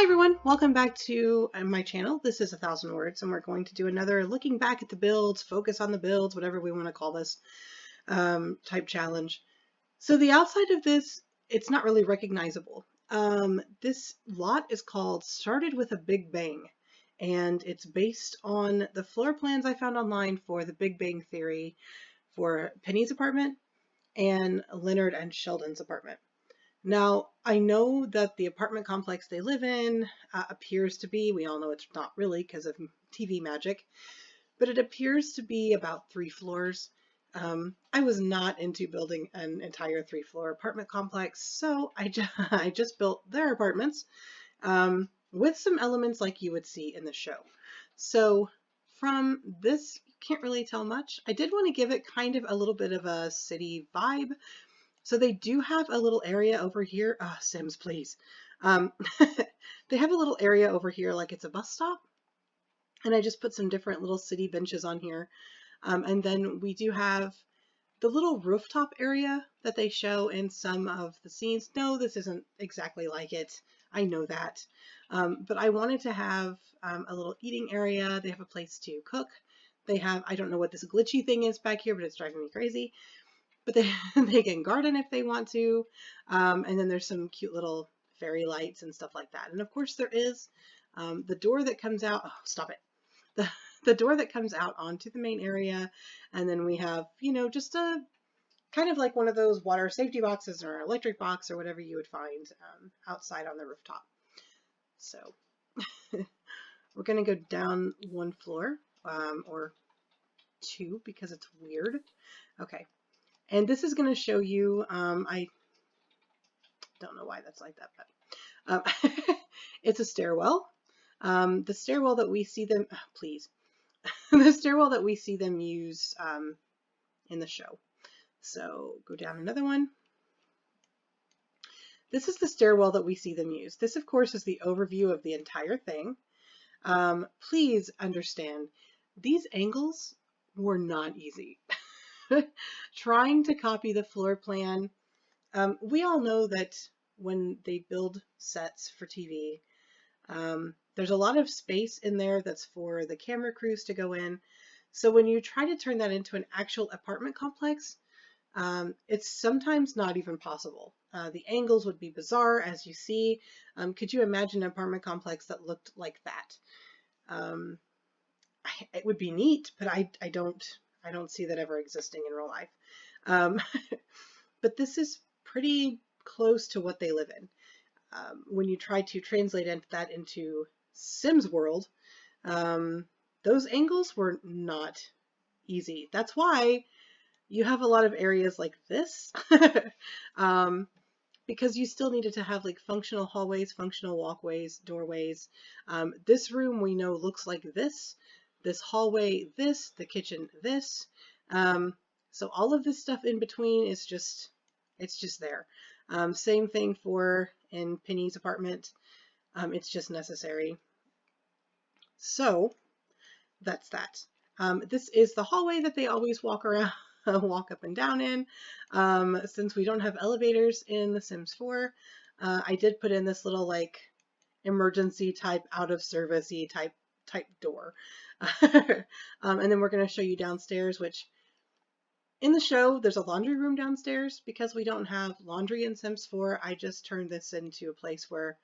everyone, welcome back to my channel. This is 1000 Words, and we're going to do another looking back at the builds, focus on the builds, whatever we want to call this type challenge. So the outside of this, it's not really recognizable. This lot is called Started with a Big Bang, and it's based on the floor plans I found online for the Big Bang Theory for Penny's apartment and Leonard and Sheldon's apartment. Now, I know that the apartment complex they live in appears to be, we all know it's not really because of TV magic, but it appears to be about 3 floors. I was not into building an entire 3-floor apartment complex, so I just built their apartments with some elements like you would see in the show. So from this, you can't really tell much. I did want to give it kind of a little bit of a city vibe. So they do have a little area over here. Sims, please. They have a little area over here like it's a bus stop. And I just put some different little city benches on here. And then we do have the little rooftop area that they show in some of the scenes. No, this isn't exactly like it. I know that. But I wanted to have a little eating area. They have a place to cook. They have, I don't know what this glitchy thing is back here, but it's driving me crazy. But they can garden if they want to. And then there's some cute little fairy lights and stuff like that. And of course there is the door that comes out. Oh, stop it. The door that comes out onto the main area. And then we have, you know, just a kind of like one of those water safety boxes or electric box or whatever you would find outside on the rooftop. So we're going to go down 1 floor or 2 because it's weird. Okay. And this is going to show you, I don't know why that's like that, but it's a stairwell. The stairwell that we see them, please, the stairwell that we see them use in the show. So go down another one. This is the stairwell that we see them use. This, of course, is the overview of the entire thing. Please understand, these angles were not easy. Trying to copy the floor plan. We all know that when they build sets for TV, there's a lot of space in there that's for the camera crews to go in. So when you try to turn that into an actual apartment complex, it's sometimes not even possible. The angles would be bizarre, as you see. Could you imagine an apartment complex that looked like that? It would be neat, but I don't see that ever existing in real life. But this is pretty close to what they live in. When you try to translate that into Sims world, those angles were not easy. That's why you have a lot of areas like this, because you still needed to have like functional hallways, functional walkways, doorways. This room we know looks like this. This hallway, this, the kitchen, this. So all of this stuff in between is just, it's just there. Same thing for in Penny's apartment. It's just necessary. So that's that. This is the hallway that they always walk around, walk up and down in. Since we don't have elevators in The Sims 4, I did put in this little like emergency type, out of service-y type door. And then we're going to show you downstairs, which in the show there's a laundry room downstairs. Because we don't have laundry in Sims 4, I just turned this into a place where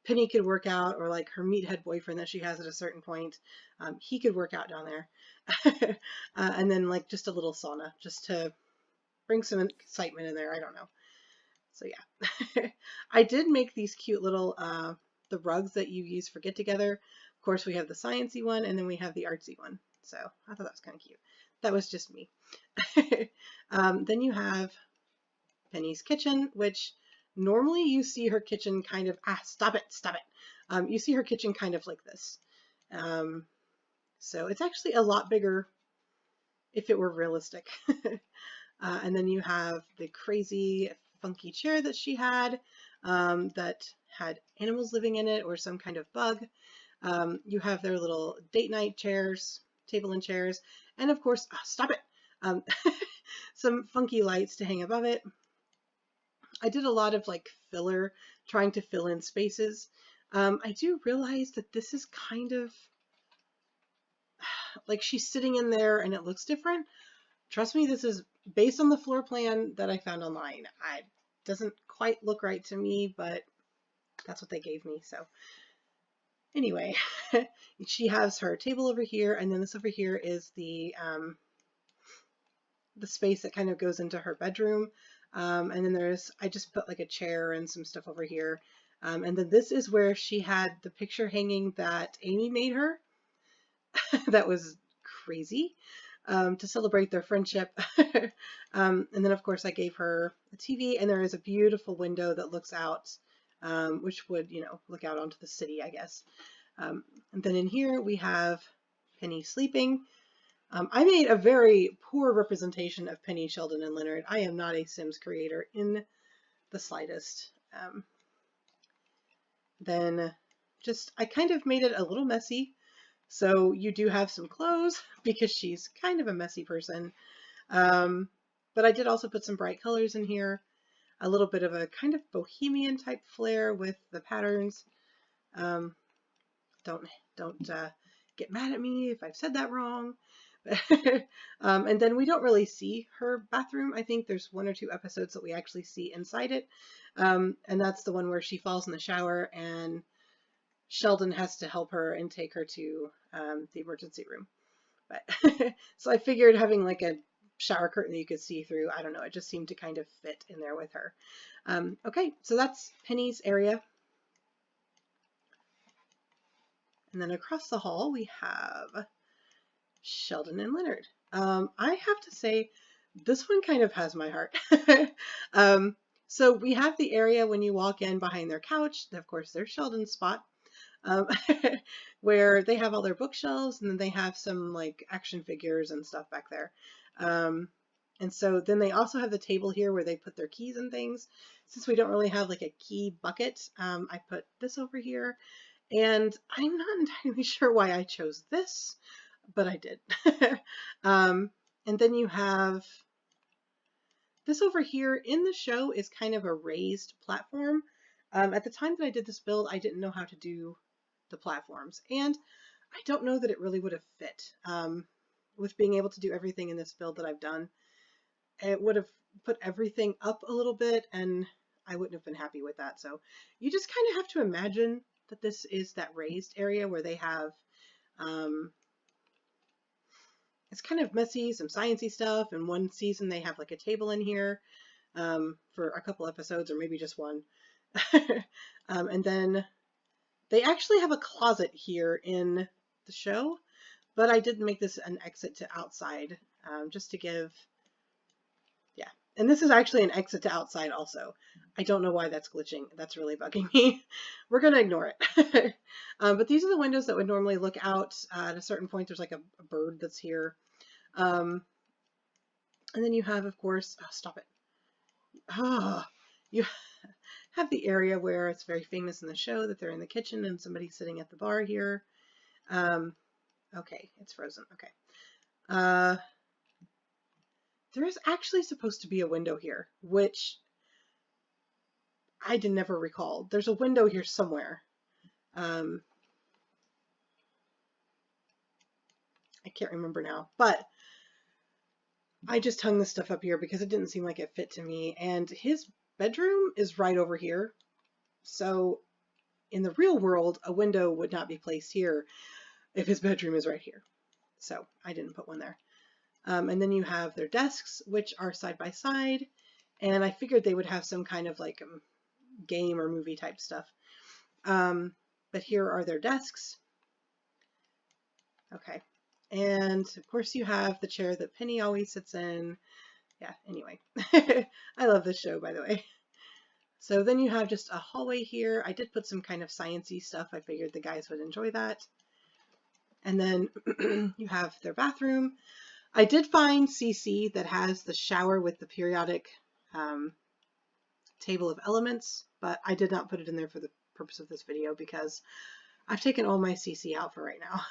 Penny could work out, or like her meathead boyfriend that she has at a certain point, he could work out down there. And then like just a little sauna just to bring some excitement in there. I don't know. So yeah. I did make these cute little the rugs that you use for get together. Of course, we have the sciencey one, and then we have the artsy one. So I thought that was kind of cute. That was just me. Then you have Penny's kitchen, which normally you see her kitchen kind of, stop it. You see her kitchen kind of like this. So it's actually a lot bigger if it were realistic. And then you have the crazy funky chair that she had, that had animals living in it or some kind of bug. You have their little date night chairs, table and chairs, and of course, stop it, some funky lights to hang above it. I did a lot of like filler, trying to fill in spaces. I do realize that this is kind of like she's sitting in there and it looks different. Trust me, this is based on the floor plan that I found online. It doesn't quite look right to me, but that's what they gave me. So anyway, she has her table over here, and then this over here is the space that kind of goes into her bedroom. And then I just put like a chair and some stuff over here. And then this is where she had the picture hanging that Amy made her. That was crazy, to celebrate their friendship. And then of course I gave her a TV, and there is a beautiful window that looks out, which would, look out onto the city, I guess. And then in here we have Penny sleeping. I made a very poor representation of Penny, Sheldon, and Leonard. I am not a Sims creator in the slightest. Then I kind of made it a little messy. So you do have some clothes because she's kind of a messy person. But I did also put some bright colors in here. A little bit of a kind of bohemian type flair with the patterns. Don't get mad at me if I've said that wrong. And then we don't really see her bathroom. I think there's 1 or 2 episodes that we actually see inside it. And that's the one where she falls in the shower and Sheldon has to help her and take her to the emergency room. But so I figured having like a shower curtain that you could see through, I don't know, it just seemed to kind of fit in there with her. Okay, so that's Penny's area. And then across the hall we have Sheldon and Leonard. I have to say, this one kind of has my heart. So we have the area when you walk in behind their couch. Of course, there's Sheldon's spot, where they have all their bookshelves, and then they have some like action figures and stuff back there. And so then they also have the table here where they put their keys and things. Since we don't really have like a key bucket, I put this over here, and I'm not entirely sure why I chose this, but I did. And then you have this over here. In the show is kind of a raised platform. At the time that I did this build, I didn't know how to do the platforms, and I don't know that it really would have fit with being able to do everything in this build that I've done. It would have put everything up a little bit, and I wouldn't have been happy with that. So you just kind of have to imagine that this is that raised area where they have it's kind of messy, some sciencey stuff. In one season they have like a table in here for a couple episodes, or maybe just one. And then they actually have a closet here in the show, but I did make this an exit to outside, just to give, yeah. And this is actually an exit to outside also. I don't know why that's glitching. That's really bugging me. We're going to ignore it. But these are the windows that would normally look out. At a certain point, there's like a bird that's here. And then you have, of course, oh, stop it. You have the area where it's very famous in the show that they're in the kitchen and somebody's sitting at the bar here. Okay, it's frozen. Okay. There is actually supposed to be a window here, which I did never recall. There's a window here somewhere. I can't remember now, but I just hung this stuff up here because it didn't seem like it fit to me. And his bedroom is right over here. So in the real world, a window would not be placed here if his bedroom is right here. So I didn't put one there. And then you have their desks, which are side by side. And I figured they would have some kind of like game or movie type stuff. But here are their desks. Okay. And of course you have the chair that Penny always sits in. Yeah, anyway. I love this show, by the way. So then you have just a hallway here. I did put some kind of sciencey stuff. I figured the guys would enjoy that. And then you have their bathroom. I did find CC that has the shower with the periodic table of elements, but I did not put it in there for the purpose of this video because I've taken all my CC out for right now.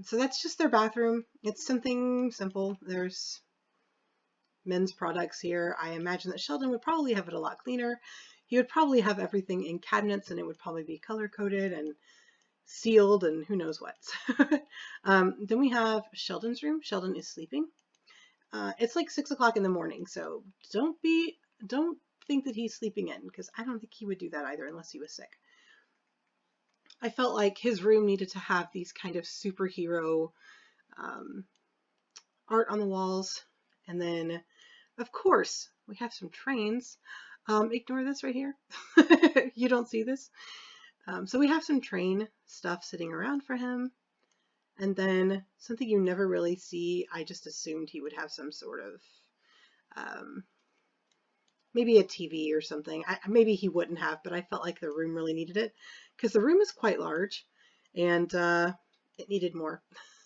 So that's just their bathroom. It's something simple. There's men's products here. I imagine that Sheldon would probably have it a lot cleaner. He would probably have everything in cabinets, and it would probably be color coded and sealed and who knows what. Then we have Sheldon's room. Sheldon is sleeping. It's like 6 o'clock in the morning, so don't think that he's sleeping in, because I don't think he would do that either unless he was sick. I felt like his room needed to have these kind of superhero art on the walls. And then, of course, we have some trains. Ignore this right here. You don't see this. So we have some train stuff sitting around for him. And then something you never really see, I just assumed he would have some sort of, maybe a TV or something. Maybe he wouldn't have, but I felt like the room really needed it, because the room is quite large and it needed more.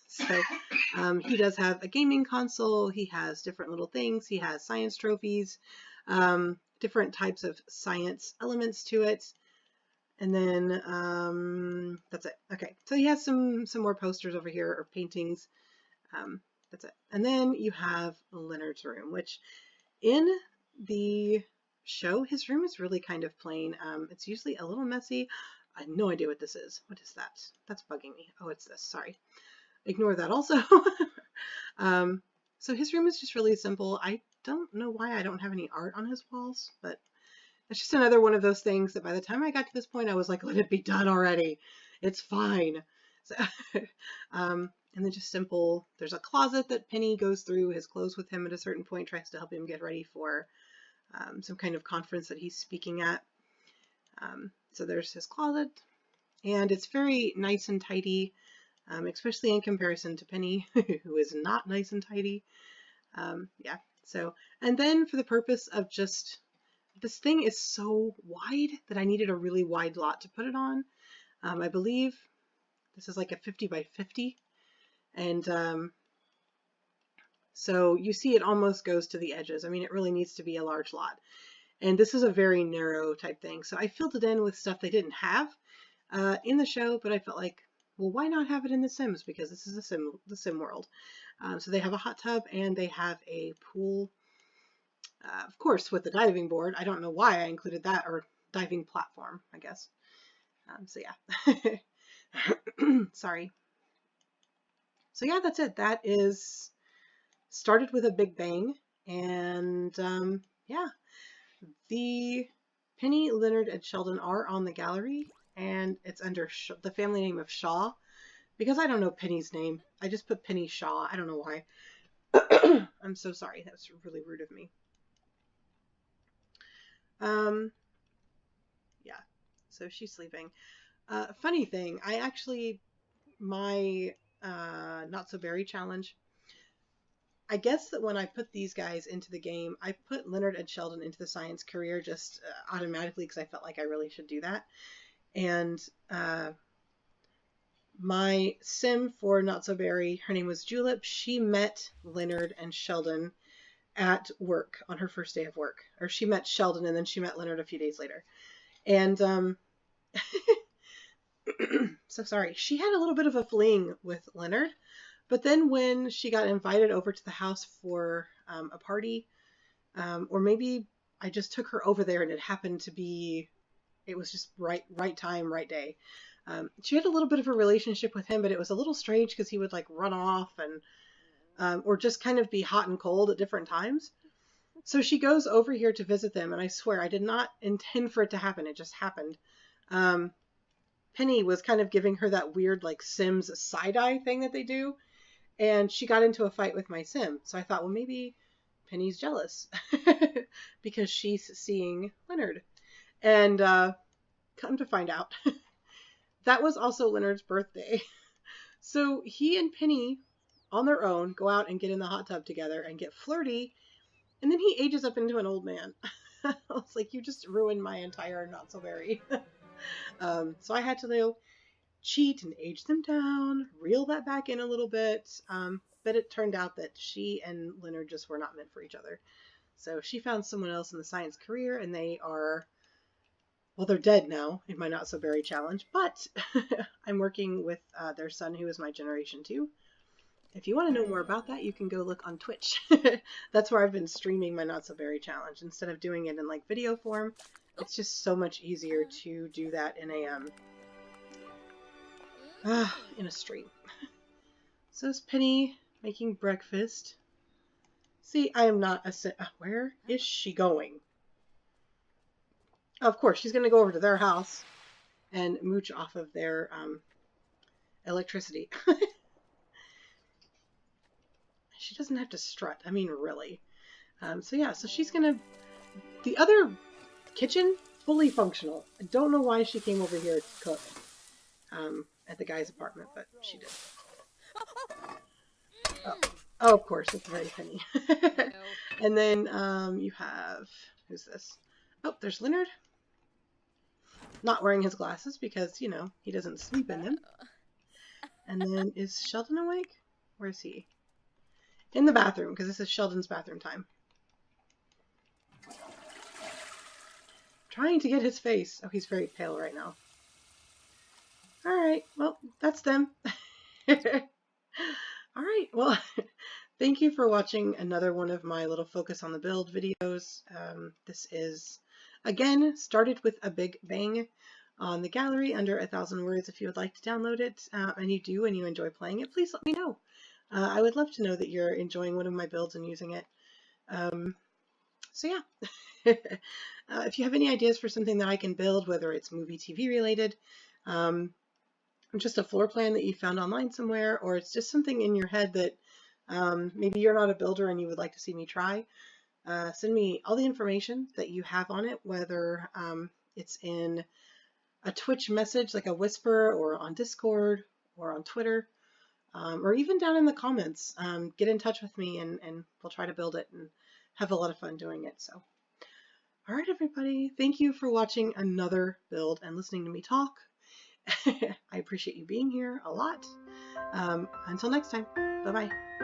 So he does have a gaming console. He has different little things. He has science trophies, different types of science elements to it. And then that's it. Okay, so he has some more posters over here, or paintings. That's it. And then you have Leonard's room, which in the show, his room is really kind of plain. It's usually a little messy. I have no idea what this is. What is that? That's bugging me. Oh, it's this. Sorry. Ignore that also. So his room is just really simple. I don't know why I don't have any art on his walls, but it's just another one of those things that by the time I got to this point, I was like, let it be done already. It's fine. So, and then just simple, there's a closet that Penny goes through his clothes with him at a certain point, tries to help him get ready for some kind of conference that he's speaking at. So there's his closet, and it's very nice and tidy, especially in comparison to Penny, who is not nice and tidy. Yeah, so, and then for the purpose of just, this thing is so wide that I needed a really wide lot to put it on. I believe this is like a 50 by 50. And so you see it almost goes to the edges. I mean, it really needs to be a large lot. And this is a very narrow type thing. So I filled it in with stuff they didn't have in the show, but I felt like, well, why not have it in The Sims? Because this is the Sim world. So they have a hot tub and they have a pool. Of course, with the diving board. I don't know why I included that, or diving platform, I guess. So yeah. Sorry. So yeah, that's it. That is started with a big bang. And yeah, the Penny, Leonard, and Sheldon are on the gallery, and it's under the family name of Shaw, because I don't know Penny's name. I just put Penny Shaw. I don't know why. I'm so sorry. That was really rude of me. Yeah, so she's sleeping. Funny thing, I actually, my Not So Berry challenge, I guess that when I put these guys into the game, I put Leonard and Sheldon into the science career just automatically, because I felt like I really should do that. And my sim for Not So Berry, her name was Julep. She met Leonard and Sheldon at work on her first day of work. Or she met Sheldon and then she met Leonard a few days later. And so sorry, she had a little bit of a fling with Leonard, but then when she got invited over to the house for a party, or maybe I just took her over there and it happened to be, it was just right time, right day. She had a little bit of a relationship with him, but it was a little strange because he would like run off and or just kind of be hot and cold at different times. So she goes over here to visit them, and I swear I did not intend for it to happen. It just happened. Penny was kind of giving her that weird like Sims side-eye thing that they do, and she got into a fight with my Sim. So I thought, well, maybe Penny's jealous because she's seeing Leonard. And come to find out, that was also Leonard's birthday. So he and Penny, on their own, go out and get in the hot tub together and get flirty, and then he ages up into an old man. I was like, you just ruined my entire Not So Berry. So I had to cheat and age them down, reel that back in a little bit. But it turned out that she and Leonard just were not meant for each other. So she found someone else in the science career, and they are, well, they're dead now in my Not So Berry challenge, but I'm working with their son, who is my generation 2. If you want to know more about that, you can go look on Twitch. That's where I've been streaming my Not So Berry challenge. Instead of doing it in like video form, it's just so much easier to do that in a stream. So is Penny making breakfast. See, I am not where is she going? Of course, she's going to go over to their house and mooch off of their electricity. She doesn't have to strut. I mean, really. So yeah, so she's going to... The other kitchen, fully functional. I don't know why she came over here to cook at the guy's apartment, but she did. Oh, of course, it's very Penny. And then you have... Who's this? Oh, there's Leonard. Not wearing his glasses because, you know, he doesn't sleep in them. And then is Sheldon awake? Where is he? In the bathroom, because this is Sheldon's bathroom time. Trying to get his face. Oh, he's very pale right now. Alright, well, that's them. Alright, well, thank you for watching another one of my little focus on the build videos. This is, again, started with a big bang on the gallery under 1,000 words. If you would like to download it, and you do, and you enjoy playing it, please let me know. I would love to know that you're enjoying one of my builds and using it. So yeah, if you have any ideas for something that I can build, whether it's movie, TV related, just a floor plan that you found online somewhere, or it's just something in your head that maybe you're not a builder and you would like to see me try, send me all the information that you have on it, whether it's in a Twitch message like a whisper, or on Discord, or on Twitter, or even down in the comments. Get in touch with me and we'll try to build it and have a lot of fun doing it. So, all right, everybody, thank you for watching another build and listening to me talk. I appreciate you being here a lot. Until next time, bye-bye.